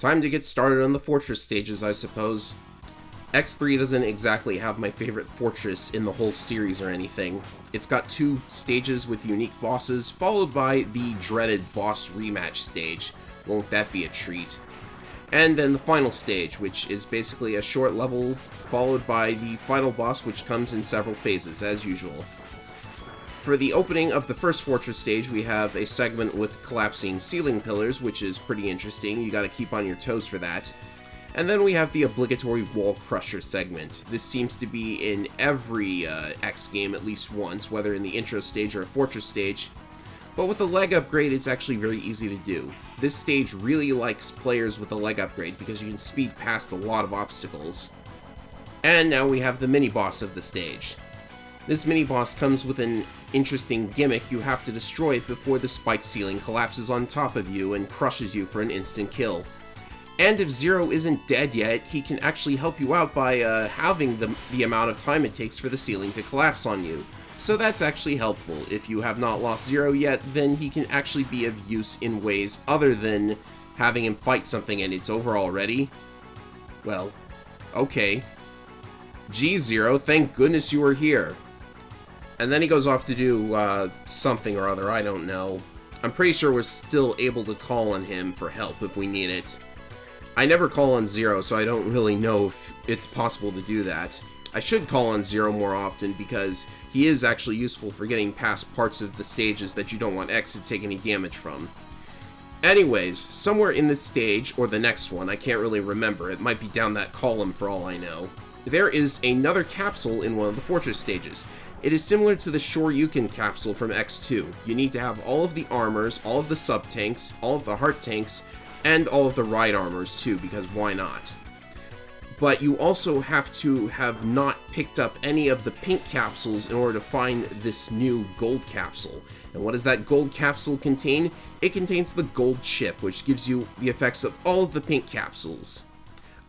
Time to get started on the fortress stages, I suppose. X3 doesn't exactly have my favorite fortress in the whole series or anything. It's got 2 stages with unique bosses, followed by the dreaded boss rematch stage. Won't that be a treat? And then the final stage, which is basically a short level, followed by the final boss, which comes in several phases, as usual. For the opening of the first fortress stage, we have a segment with collapsing ceiling pillars, which is pretty interesting. You gotta keep on your toes for that. And then we have the obligatory wall crusher segment. This seems to be in every X game at least once, whether in the intro stage or a fortress stage. But with the leg upgrade, it's actually very easy to do. This stage really likes players with the leg upgrade because you can speed past a lot of obstacles. And now we have the mini-boss of the stage. This mini-boss comes with an interesting gimmick. You have to destroy it before the spiked ceiling collapses on top of you and crushes you for an instant kill. And if Zero isn't dead yet, he can actually help you out by halving the amount of time it takes for the ceiling to collapse on you. So that's actually helpful. If you have not lost Zero yet, then he can actually be of use in ways other than having him fight something and it's over already. Well, okay. Gee, Zero, thank goodness you were here. And then he goes off to do something or other, I don't know. I'm pretty sure we're still able to call on him for help if we need it. I never call on Zero, so I don't really know if it's possible to do that. I should call on Zero more often because he is actually useful for getting past parts of the stages that you don't want X to take any damage from. Anyways, somewhere in this stage, or the next one, I can't really remember, it might be down that column for all I know, there is another capsule in one of the fortress stages. It is similar to the Shoryuken capsule from X2. You need to have all of the armors, all of the sub-tanks, all of the heart tanks, and all of the ride armors too, because why not? But you also have to have not picked up any of the pink capsules in order to find this new gold capsule. And what does that gold capsule contain? It contains the gold chip, which gives you the effects of all of the pink capsules.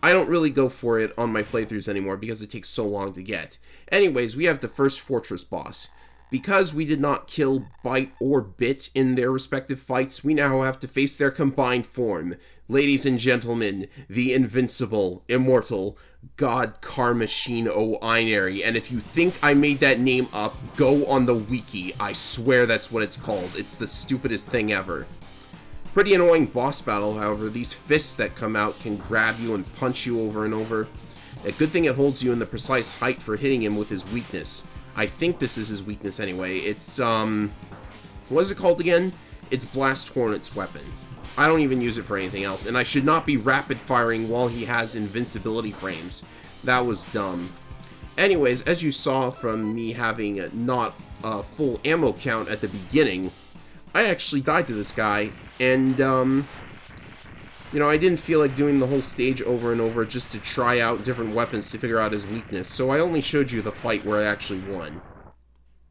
I don't really go for it on my playthroughs anymore because it takes so long to get. Anyways, we have the first fortress boss. Because we did not kill Bite or Bit in their respective fights, we now have to face their combined form. Ladies and gentlemen, the invincible, immortal, God Car Machine O'Inary. And if you think I made that name up, go on the wiki. I swear that's what it's called. It's the stupidest thing ever. Pretty annoying boss battle, however. These fists that come out can grab you and punch you over and over. A good thing it holds you in the precise height for hitting him with his weakness. I think this is his weakness anyway. It's, what is it called again? It's Blast Hornet's weapon. I don't even use it for anything else, and I should not be rapid firing while he has invincibility frames. That was dumb. Anyways, as you saw from me having not a full ammo count at the beginning, I actually died to this guy, and, you know, I didn't feel like doing the whole stage over and over just to try out different weapons to figure out his weakness, so I only showed you the fight where I actually won.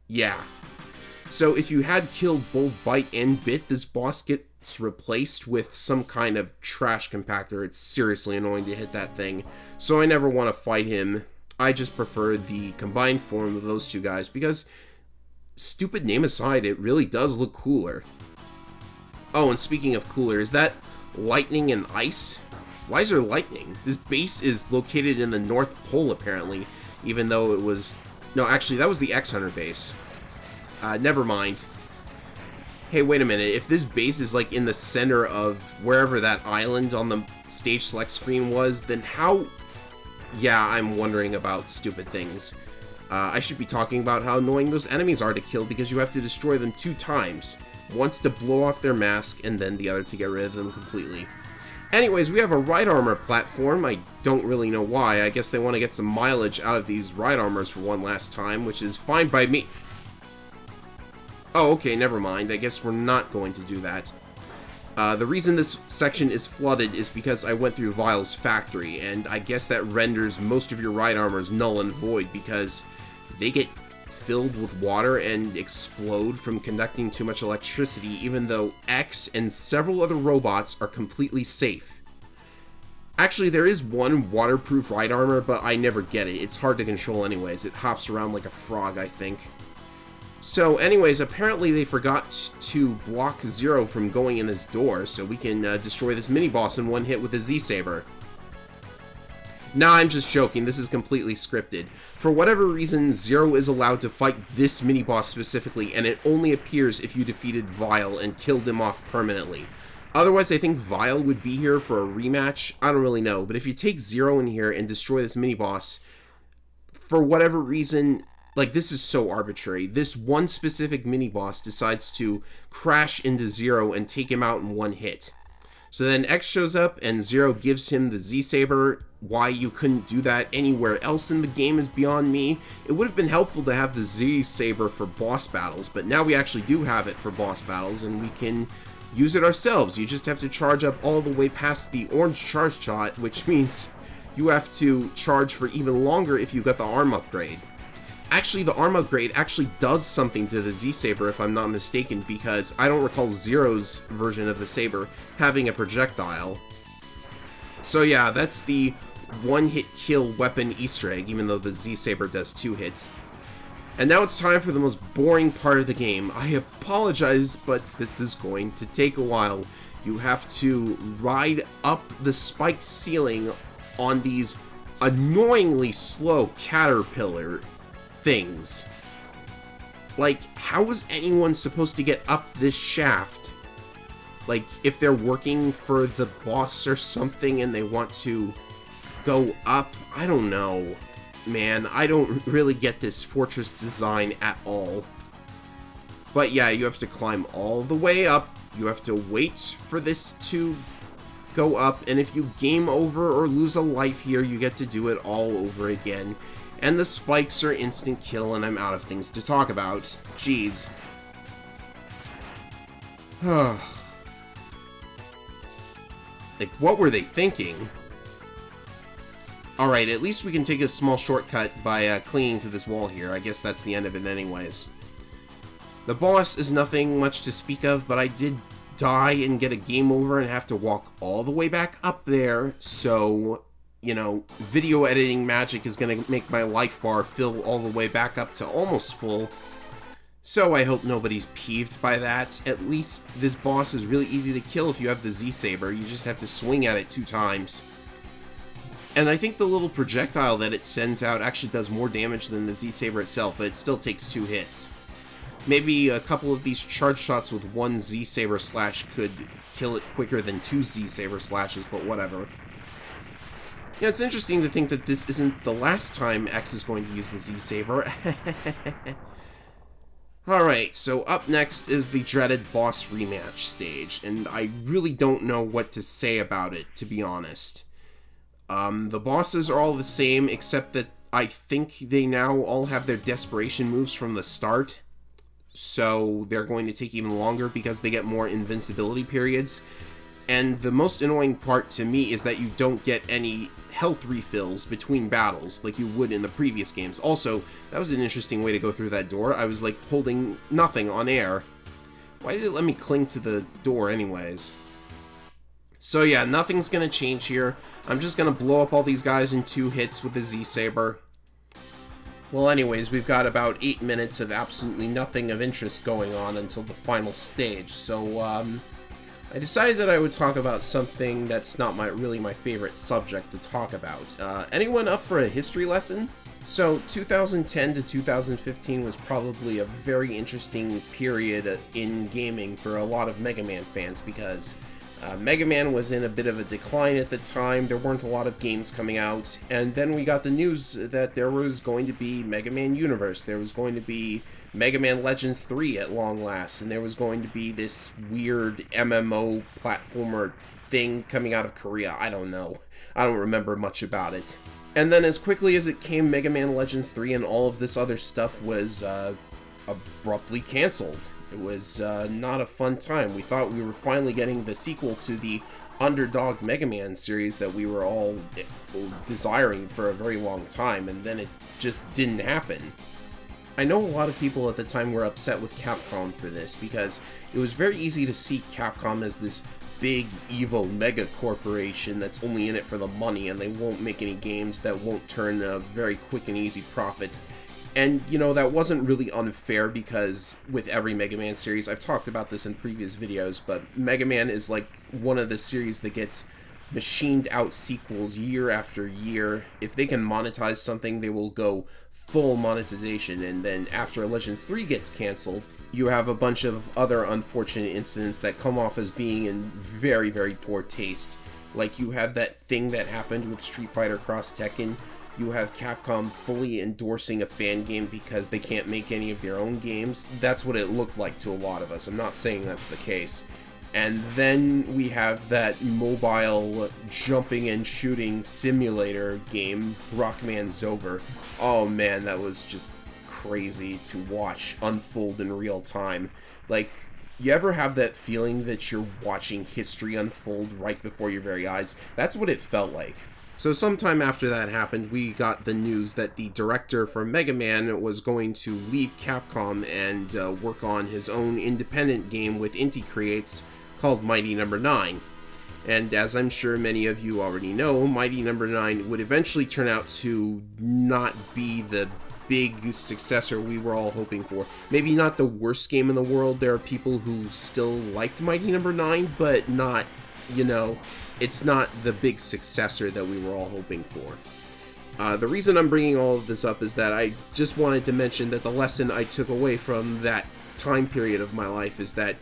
Yeah. So if you had killed both Bite and Bit, this boss gets replaced with some kind of trash compactor. It's seriously annoying to hit that thing, so I never want to fight him. I just prefer the combined form of those two guys because, stupid name aside, it really does look cooler. Oh, and speaking of cooler, is that lightning and ice? Why is there lightning? This base is located in the North Pole, apparently, even though it was... No, actually, that was the X-Hunter base. Never mind. Hey, wait a minute. If this base is, like, in the center of wherever that island on the stage select screen was, then how... Yeah, I'm wondering about stupid things. I should be talking about how annoying those enemies are to kill because you have to destroy them 2 times. Once to blow off their mask, and then the other to get rid of them completely. Anyways, we have a ride armor platform. I don't really know why. I guess they want to get some mileage out of these ride armors for one last time, which is fine by me. Oh, okay, never mind. I guess we're not going to do that. The reason this section is flooded is because I went through Vile's factory, and I guess that renders most of your ride armors null and void because they get filled with water and explode from conducting too much electricity, even though X and several other robots are completely safe. Actually, there is one waterproof ride armor, but I never get it. It's hard to control anyways. It hops around like a frog, I think. So anyways, apparently they forgot to block Zero from going in this door, so we can destroy this mini-boss in one hit with a Z-Saber. Nah, I'm just joking. This is completely scripted. For whatever reason, Zero is allowed to fight this mini-boss specifically, and it only appears if you defeated Vile and killed him off permanently. Otherwise, I think Vile would be here for a rematch. I don't really know, but if you take Zero in here and destroy this mini-boss, for whatever reason, like, this is so arbitrary. This one specific mini-boss decides to crash into Zero and take him out in one hit. So then X shows up and Zero gives him the Z-Saber. Why you couldn't do that anywhere else in the game is beyond me. It would have been helpful to have the Z-Saber for boss battles, but now we actually do have it for boss battles, and we can use it ourselves. You just have to charge up all the way past the orange charge shot, which means you have to charge for even longer if you got the arm upgrade. Actually, the arm upgrade actually does something to the Z-Saber, if I'm not mistaken, because I don't recall Zero's version of the Saber having a projectile. So yeah, that's the one-hit kill weapon Easter egg, even though the Z-Saber does 2 hits. And now it's time for the most boring part of the game. I apologize, but this is going to take a while. You have to ride up the spiked ceiling on these annoyingly slow caterpillar things. Like, how is anyone supposed to get up this shaft? Like, if they're working for the boss or something and they want to go up? I don't know. Man, I don't really get this fortress design at all. But yeah, you have to climb all the way up. You have to wait for this to go up. And if you game over or lose a life here, you get to do it all over again. And the spikes are instant kill, and I'm out of things to talk about. Jeez. Like, what were they thinking? Alright, at least we can take a small shortcut by clinging to this wall here. I guess that's the end of it anyways. The boss is nothing much to speak of, but I did die and get a game over and have to walk all the way back up there, so, you know, video editing magic is going to make my life bar fill all the way back up to almost full. So I hope nobody's peeved by that. At least this boss is really easy to kill if you have the Z-Saber. You just have to swing at it 2 times. And I think the little projectile that it sends out actually does more damage than the Z-Saber itself, but it still takes 2 hits. Maybe a couple of these charge shots with 1 Z-Saber slash could kill it quicker than 2 Z-Saber slashes, but whatever. Yeah, it's interesting to think that this isn't the last time X is going to use the Z-Saber. Alright, so up next is the dreaded boss rematch stage, and I really don't know what to say about it, to be honest. The bosses are all the same, except that I think they now all have their desperation moves from the start, so they're going to take even longer because they get more invincibility periods. And the most annoying part to me is that you don't get any health refills between battles like you would in the previous games. Also, that was an interesting way to go through that door. I was like holding nothing on air. Why did it let me cling to the door anyways? So yeah, nothing's gonna change here. I'm just gonna blow up all these guys in 2 hits with the Z-Saber. Well anyways, we've got about 8 minutes of absolutely nothing of interest going on until the final stage, so I decided that I would talk about something that's not really my favorite subject to talk about. Anyone up for a history lesson? So 2010 to 2015 was probably a very interesting period in gaming for a lot of Mega Man fans because Mega Man was in a bit of a decline at the time. There weren't a lot of games coming out, and then we got the news that there was going to be Mega Man Universe. There was going to be Mega Man Legends 3 at long last, and there was going to be this weird MMO platformer thing coming out of Korea. I don't know. I don't remember much about it. And then as quickly as it came, Mega Man Legends 3 and all of this other stuff was abruptly canceled. It was not a fun time. We thought we were finally getting the sequel to the Underdog Mega Man series that we were all desiring for a very long time, and then it just didn't happen. I know a lot of people at the time were upset with Capcom for this, because it was very easy to see Capcom as this big, evil mega corporation that's only in it for the money, and they won't make any games that won't turn a very quick and easy profit And, you know, that wasn't really unfair because with every Mega Man series, I've talked about this in previous videos, but Mega Man is like one of the series that gets machined out sequels year after year. If they can monetize something, they will go full monetization, and then after Legends 3 gets canceled, you have a bunch of other unfortunate incidents that come off as being in very, very poor taste. Like, you have that thing that happened with Street Fighter Cross Tekken. You have Capcom fully endorsing a fan game because they can't make any of their own games. That's what it looked like to a lot of us. I'm not saying that's the case. And then we have that mobile jumping and shooting simulator game, Rockman's Over. Oh man, that was just crazy to watch unfold in real time. Like, you ever have that feeling that you're watching history unfold right before your very eyes? That's what it felt like. So sometime after that happened, we got the news that the director for Mega Man was going to leave Capcom and work on his own independent game with Inti Creates called Mighty No. 9. And as I'm sure many of you already know, Mighty No. 9 would eventually turn out to not be the big successor we were all hoping for. Maybe not the worst game in the world. There are people who still liked Mighty No. 9, but not, you know, it's not the big successor that we were all hoping for. The reason I'm bringing all of this up is that I just wanted to mention that the lesson I took away from that time period of my life is that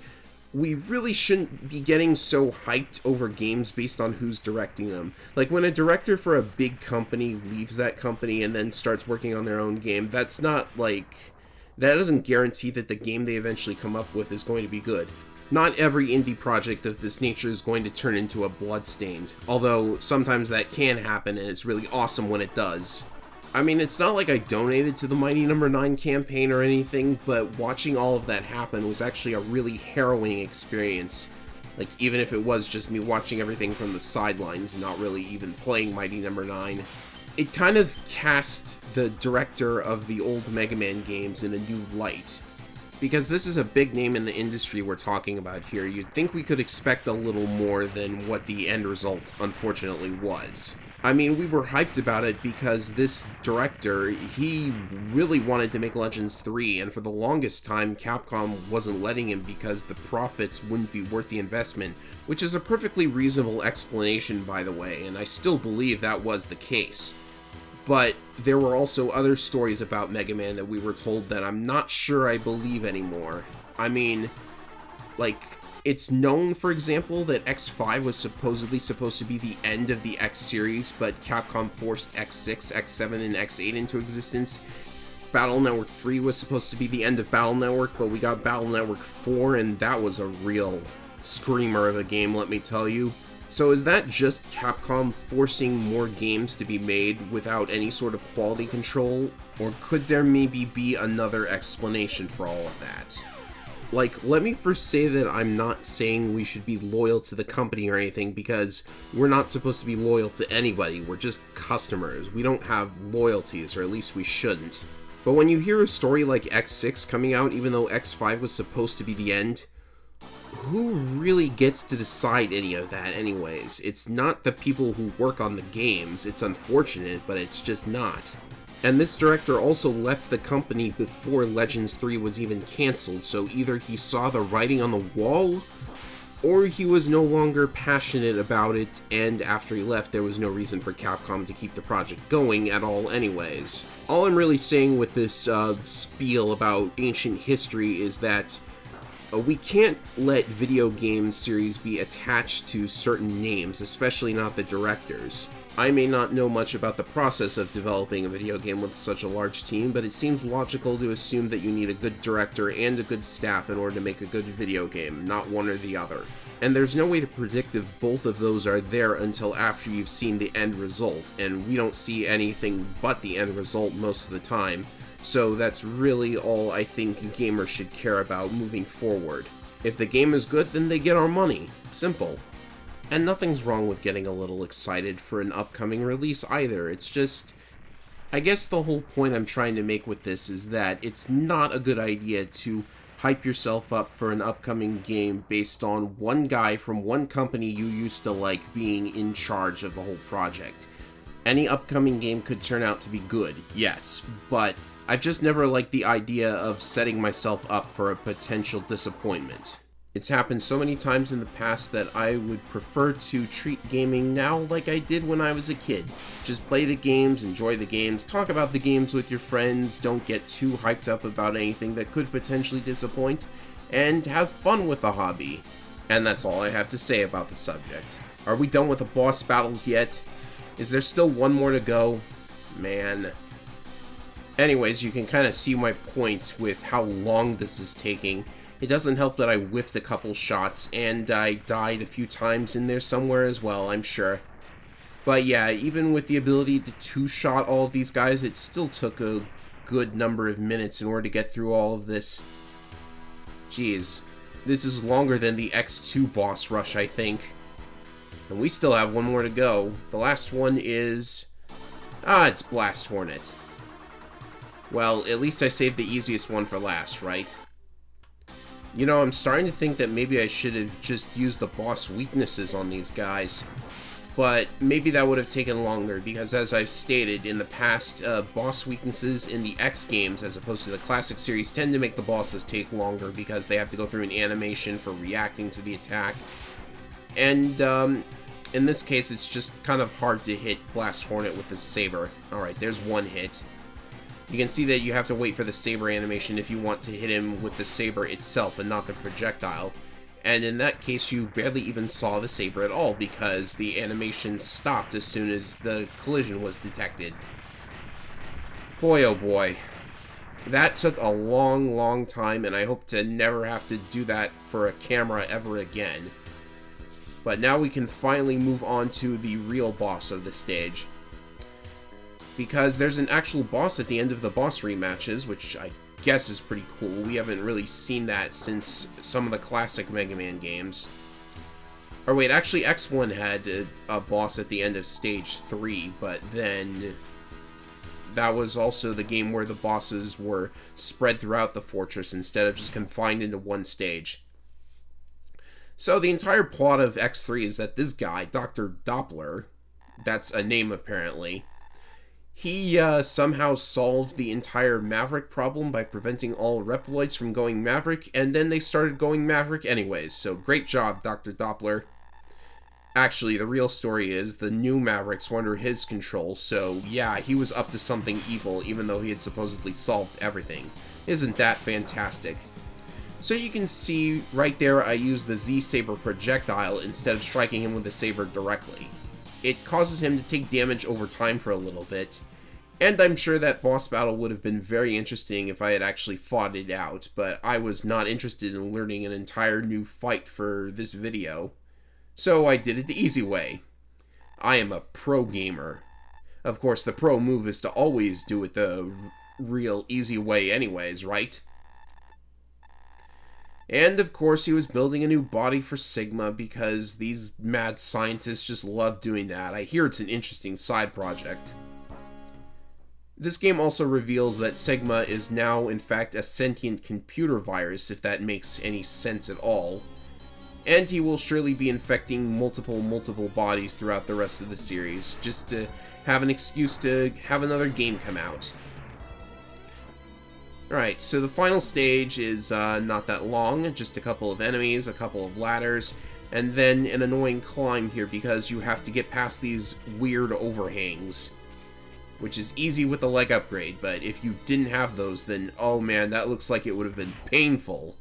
we really shouldn't be getting so hyped over games based on who's directing them. Like, when a director for a big company leaves that company and then starts working on their own game, that's not, like, that doesn't guarantee that the game they eventually come up with is going to be good. Not every indie project of this nature is going to turn into a Bloodstained, although sometimes that can happen and it's really awesome when it does. I mean, it's not like I donated to the Mighty No. 9 campaign or anything, but watching all of that happen was actually a really harrowing experience. Like, even if it was just me watching everything from the sidelines, not really even playing Mighty No. 9. It kind of cast the director of the old Mega Man games in a new light. Because this is a big name in the industry we're talking about here, you'd think we could expect a little more than what the end result unfortunately was. I mean, we were hyped about it because this director, he really wanted to make Legends 3, and for the longest time, Capcom wasn't letting him because the profits wouldn't be worth the investment, which is a perfectly reasonable explanation, by the way, and I still believe that was the case. But there were also other stories about Mega Man that we were told that I'm not sure I believe anymore. I mean, like, it's known, for example, that X5 was supposedly supposed to be the end of the X series, but Capcom forced X6, X7, and X8 into existence. Battle Network 3 was supposed to be the end of Battle Network, but we got Battle Network 4, and that was a real screamer of a game, let me tell you. So is that just Capcom forcing more games to be made without any sort of quality control? Or could there maybe be another explanation for all of that? Like, let me first say that I'm not saying we should be loyal to the company or anything, because we're not supposed to be loyal to anybody. We're just customers. We don't have loyalties, or at least we shouldn't. But when you hear a story like X6 coming out, even though X5 was supposed to be the end, who really gets to decide any of that anyways? It's not the people who work on the games. It's unfortunate, but it's just not. And this director also left the company before Legends 3 was even cancelled, so either he saw the writing on the wall, or he was no longer passionate about it, and after he left there was no reason for Capcom to keep the project going at all anyways. All I'm really saying with this spiel about ancient history is that we can't let video game series be attached to certain names, especially not the directors. I may not know much about the process of developing a video game with such a large team, but it seems logical to assume that you need a good director and a good staff in order to make a good video game, not one or the other. And there's no way to predict if both of those are there until after you've seen the end result, and we don't see anything but the end result most of the time. So that's really all I think gamers should care about moving forward. If the game is good, then they get our money. Simple. And nothing's wrong with getting a little excited for an upcoming release either. It's just, I guess the whole point I'm trying to make with this is that it's not a good idea to hype yourself up for an upcoming game based on one guy from one company you used to like being in charge of the whole project. Any upcoming game could turn out to be good, yes, but I've just never liked the idea of setting myself up for a potential disappointment. It's happened so many times in the past that I would prefer to treat gaming now like I did when I was a kid. Just play the games, enjoy the games, talk about the games with your friends, don't get too hyped up about anything that could potentially disappoint, and have fun with the hobby. And that's all I have to say about the subject. Are we done with the boss battles yet? Is there still one more to go? Man. Anyways, you can kind of see my point with how long this is taking. It doesn't help that I whiffed a couple shots, and I died a few times in there somewhere as well, I'm sure. But yeah, even with the ability to two-shot all of these guys, it still took a good number of minutes in order to get through all of this. Jeez, this is longer than the X2 boss rush, I think. And we still have one more to go. The last one is... it's Blast Hornet. Well, at least I saved the easiest one for last, right? You know, I'm starting to think that maybe I should have just used the boss weaknesses on these guys. But maybe that would have taken longer, because as I've stated in the past, boss weaknesses in the X games, as opposed to the classic series, tend to make the bosses take longer because they have to go through an animation for reacting to the attack. And, in this case, it's just kind of hard to hit Blast Hornet with the saber. Alright, there's one hit. You can see that you have to wait for the saber animation if you want to hit him with the saber itself and not the projectile. And in that case, you barely even saw the saber at all because the animation stopped as soon as the collision was detected. Boy, oh boy. That took a long, long time, and I hope to never have to do that for a camera ever again. But now we can finally move on to the real boss of the stage. Because there's an actual boss at the end of the boss rematches, which I guess is pretty cool. We haven't really seen that since some of the classic Mega Man games. Or wait, actually X1 had a boss at the end of Stage 3, but then that was also the game where the bosses were spread throughout the fortress instead of just confined into one stage. So the entire plot of X3 is that this guy, Dr. Doppler, that's a name apparently, he somehow solved the entire Maverick problem by preventing all Reploids from going Maverick, and then they started going Maverick anyways, so great job, Dr. Doppler. Actually, the real story is the new Mavericks were under his control, so yeah, he was up to something evil, even though he had supposedly solved everything. Isn't that fantastic? So you can see right there I used the Z-Saber projectile instead of striking him with the saber directly. It causes him to take damage over time for a little bit, and I'm sure that boss battle would have been very interesting if I had actually fought it out, but I was not interested in learning an entire new fight for this video, so I did it the easy way. I am a pro gamer. Of course, the pro move is to always do it the real easy way anyways, right? And of course he was building a new body for Sigma because these mad scientists just love doing that. I hear it's an interesting side project. This game also reveals that Sigma is now in fact a sentient computer virus, if that makes any sense at all. And he will surely be infecting multiple bodies throughout the rest of the series, just to have an excuse to have another game come out. Alright, so the final stage is not that long, just a couple of enemies, a couple of ladders, and then an annoying climb here because you have to get past these weird overhangs. Which is easy with the leg upgrade, but if you didn't have those, then oh man, that looks like it would have been painful.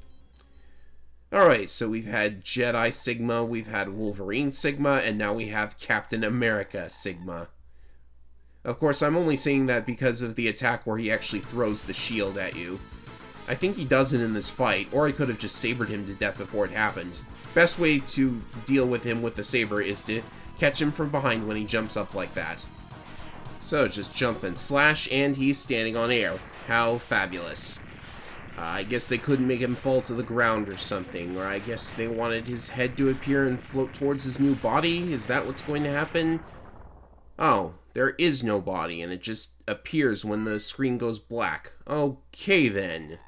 Alright, so we've had Jedi Sigma, we've had Wolverine Sigma, and now we have Captain America Sigma. Of course, I'm only saying that because of the attack where he actually throws the shield at you. I think he does it in this fight, or I could have just sabered him to death before it happened. Best way to deal with him with the saber is to catch him from behind when he jumps up like that. So, just jump and slash, and he's standing on air. How fabulous. I guess they couldn't make him fall to the ground or something, or I guess they wanted his head to appear and float towards his new body? Is that what's going to happen? Oh, there is no body, and it just appears when the screen goes black. Okay, then.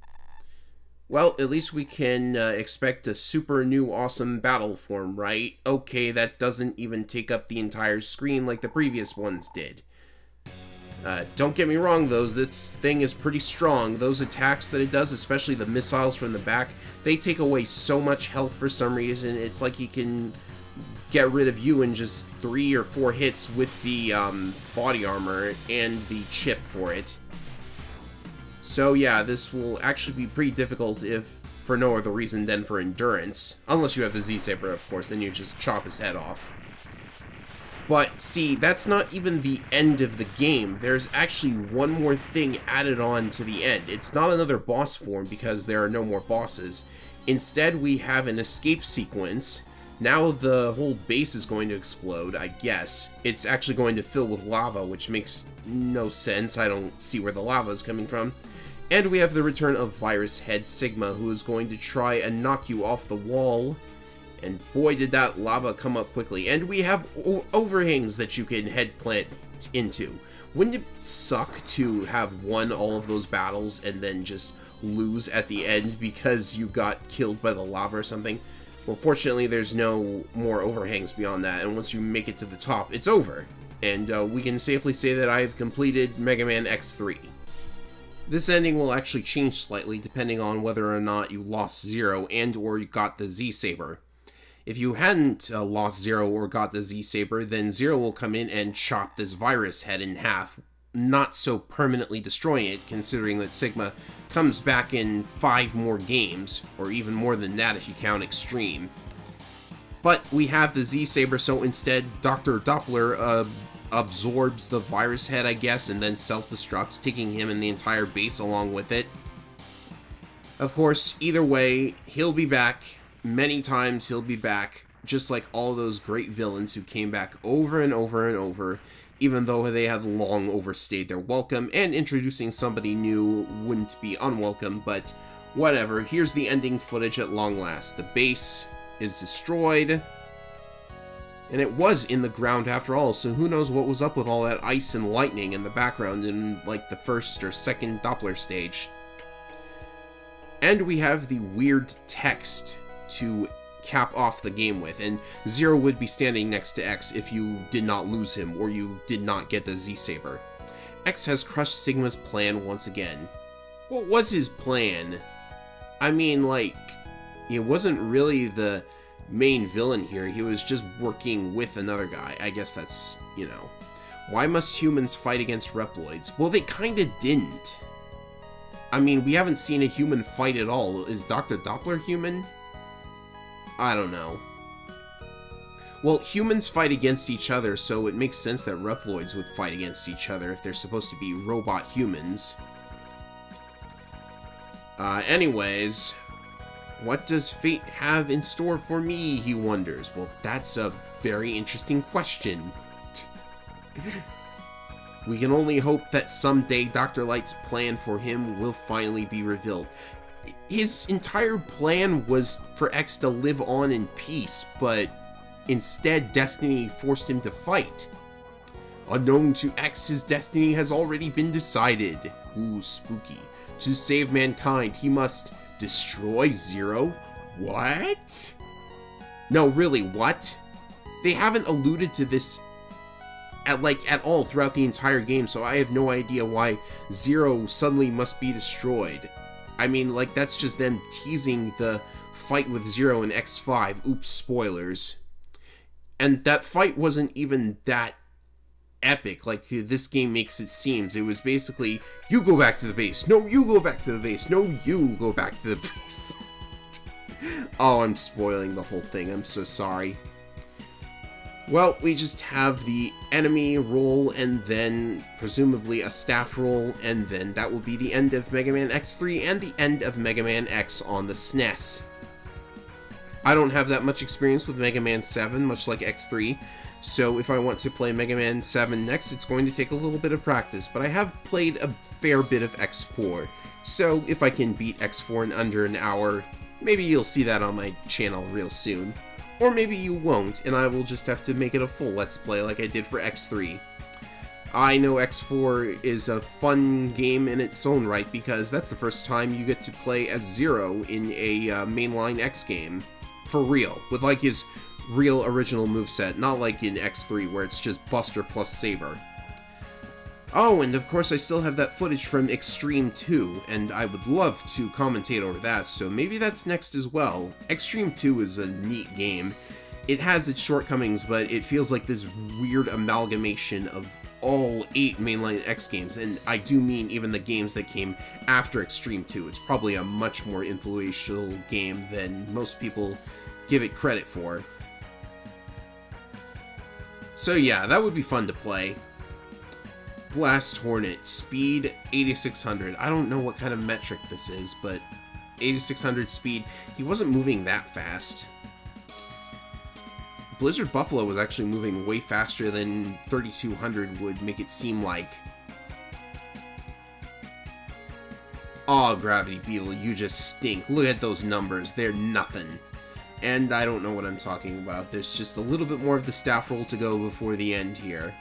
Well, at least we can expect a super new awesome battle form, right? Okay, that doesn't even take up the entire screen like the previous ones did. Don't get me wrong, though, this thing is pretty strong. Those attacks that it does, especially the missiles from the back, they take away so much health for some reason. It's like you can get rid of you in just 3 or 4 hits with the body armor and the chip for it. So yeah, this will actually be pretty difficult if for no other reason than for endurance. Unless you have the Z-Saber, of course, then you just chop his head off. But, see, that's not even the end of the game. There's actually one more thing added on to the end. It's not another boss form because there are no more bosses. Instead, we have an escape sequence. Now the whole base is going to explode, I guess. It's actually going to fill with lava, which makes no sense. I don't see where the lava is coming from. And we have the return of Virus Head Sigma, who is going to try and knock you off the wall. And boy, did that lava come up quickly. And we have overhangs that you can head plant into. Wouldn't it suck to have won all of those battles and then just lose at the end because you got killed by the lava or something? Well, fortunately, there's no more overhangs beyond that. And once you make it to the top, it's over. And we can safely say that I have completed Mega Man X3. This ending will actually change slightly depending on whether or not you lost Zero and or you got the Z-Saber. If you hadn't lost Zero or got the Z-Saber, then Zero will come in and chop this virus head in half, not so permanently destroying it, considering that Sigma comes back in 5 more games, or even more than that if you count Extreme. But we have the Z-Saber, so instead Dr. Doppler absorbs the virus head, I guess, and then self-destructs, taking him and the entire base along with it. Of course, either way, he'll be back. Many times he'll be back, just like all those great villains who came back over and over and over, even though they had long overstayed their welcome, and introducing somebody new wouldn't be unwelcome, but whatever. Here's the ending footage at long last. The base is destroyed, and it was in the ground after all, so who knows what was up with all that ice and lightning in the background in, like, the first or second Doppler stage. And we have the weird text to cap off the game with, and Zero would be standing next to X if you did not lose him or you did not get the Z-Saber. X has crushed Sigma's plan once again. What was his plan? I mean, like, it wasn't really the main villain here, he was just working with another guy. I guess that's, you know. Why must humans fight against Reploids? Well, they kinda didn't. I mean, we haven't seen a human fight at all. Is Dr. Doppler human? I don't know. Well, humans fight against each other, so it makes sense that Reploids would fight against each other if they're supposed to be robot humans. Anyways, what does fate have in store for me, he wonders. Well, that's a very interesting question. We can only hope that someday Dr. Light's plan for him will finally be revealed. His entire plan was for X to live on in peace, but instead Destiny forced him to fight. Unknown to X, his destiny has already been decided. Ooh, spooky. To save mankind, he must destroy Zero? What? No, really, what? They haven't alluded to this at all throughout the entire game, so I have no idea why Zero suddenly must be destroyed. I mean, like, that's just them teasing the fight with Zero in X5. Oops, spoilers. And that fight wasn't even that epic like this game makes it seem. It was basically, you go back to the base. No, you go back to the base. No, you go back to the base. Oh, I'm spoiling the whole thing. I'm so sorry. Well, we just have the enemy roll, and then presumably a staff roll, and then that will be the end of Mega Man X3 and the end of Mega Man X on the SNES. I don't have that much experience with Mega Man 7, much like X3, so if I want to play Mega Man 7 next, it's going to take a little bit of practice, but I have played a fair bit of X4, so if I can beat X4 in under an hour, maybe you'll see that on my channel real soon. Or maybe you won't, and I will just have to make it a full Let's Play like I did for X3. I know X4 is a fun game in its own right, because that's the first time you get to play as Zero in a mainline X game. For real. With, like, his real original moveset, not like in X3 where it's just Buster plus Saber. Oh, and of course I still have that footage from Extreme 2, and I would love to commentate over that, so maybe that's next as well. Extreme 2 is a neat game. It has its shortcomings, but it feels like this weird amalgamation of all 8 mainline X games, and I do mean even the games that came after Extreme 2. It's probably a much more influential game than most people give it credit for. So yeah, that would be fun to play. Blast Hornet, speed 8600. I don't know what kind of metric this is, but 8600 speed. He wasn't moving that fast. Blizzard Buffalo was actually moving way faster than 3200 would make it seem like. Aw, Gravity Beetle, you just stink. Look at those numbers. They're nothing. And I don't know what I'm talking about. There's just a little bit more of the staff roll to go before the end here.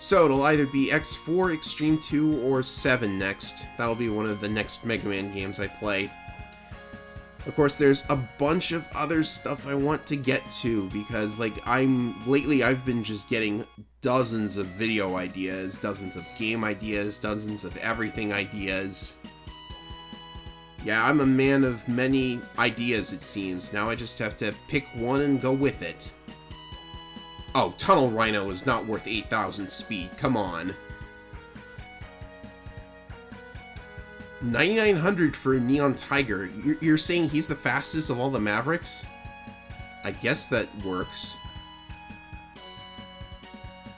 So it'll either be X4, Extreme 2, or 7 next. That'll be one of the next Mega Man games I play. Of course, there's a bunch of other stuff I want to get to, because, like, lately I've been just getting dozens of video ideas, dozens of game ideas, dozens of everything ideas. Yeah, I'm a man of many ideas, it seems. Now I just have to pick one and go with it. Oh, Tunnel Rhino is not worth 8,000 speed. Come on. 9,900 for Neon Tiger. You're saying he's the fastest of all the Mavericks? I guess that works.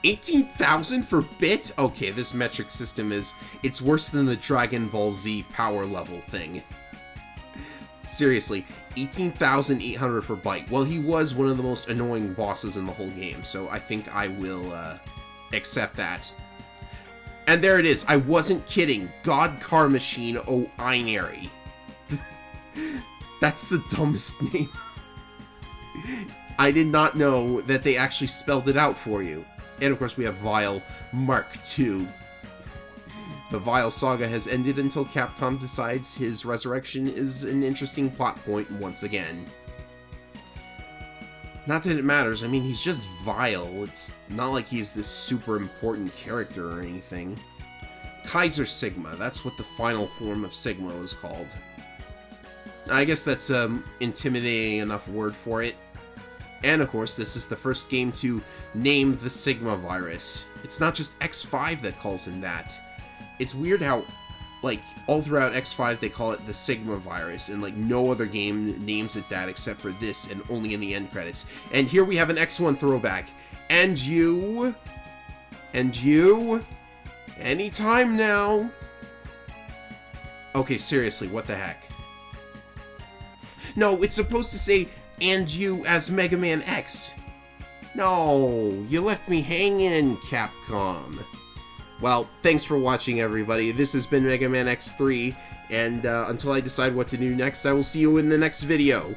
18,000 for Bit? Okay, this metric system it's worse than the Dragon Ball Z power level thing. Seriously, 18,800 for Bite. Well, he was one of the most annoying bosses in the whole game, so I think I will accept that. And there it is. I wasn't kidding. God Car Machine O Einary. That's the dumbest name. I did not know that they actually spelled it out for you. And of course we have Vile Mark II. The Vile saga has ended until Capcom decides his resurrection is an interesting plot point once again. Not that it matters, I mean, he's just vile. It's not like he's this super important character or anything. Kaiser Sigma, that's what the final form of Sigma was called. I guess that's an intimidating enough word for it. And of course, this is the first game to name the Sigma virus. It's not just X5 that calls him that. It's weird how, like, all throughout X5 they call it the Sigma virus, and like no other game names it that except for this, and only in the end credits. And here we have an X1 throwback. And you... anytime now. Okay, seriously, what the heck? No, it's supposed to say, and you as Mega Man X. No, you left me hanging, Capcom. Well, thanks for watching, everybody. This has been Mega Man X3, and until I decide what to do next, I will see you in the next video.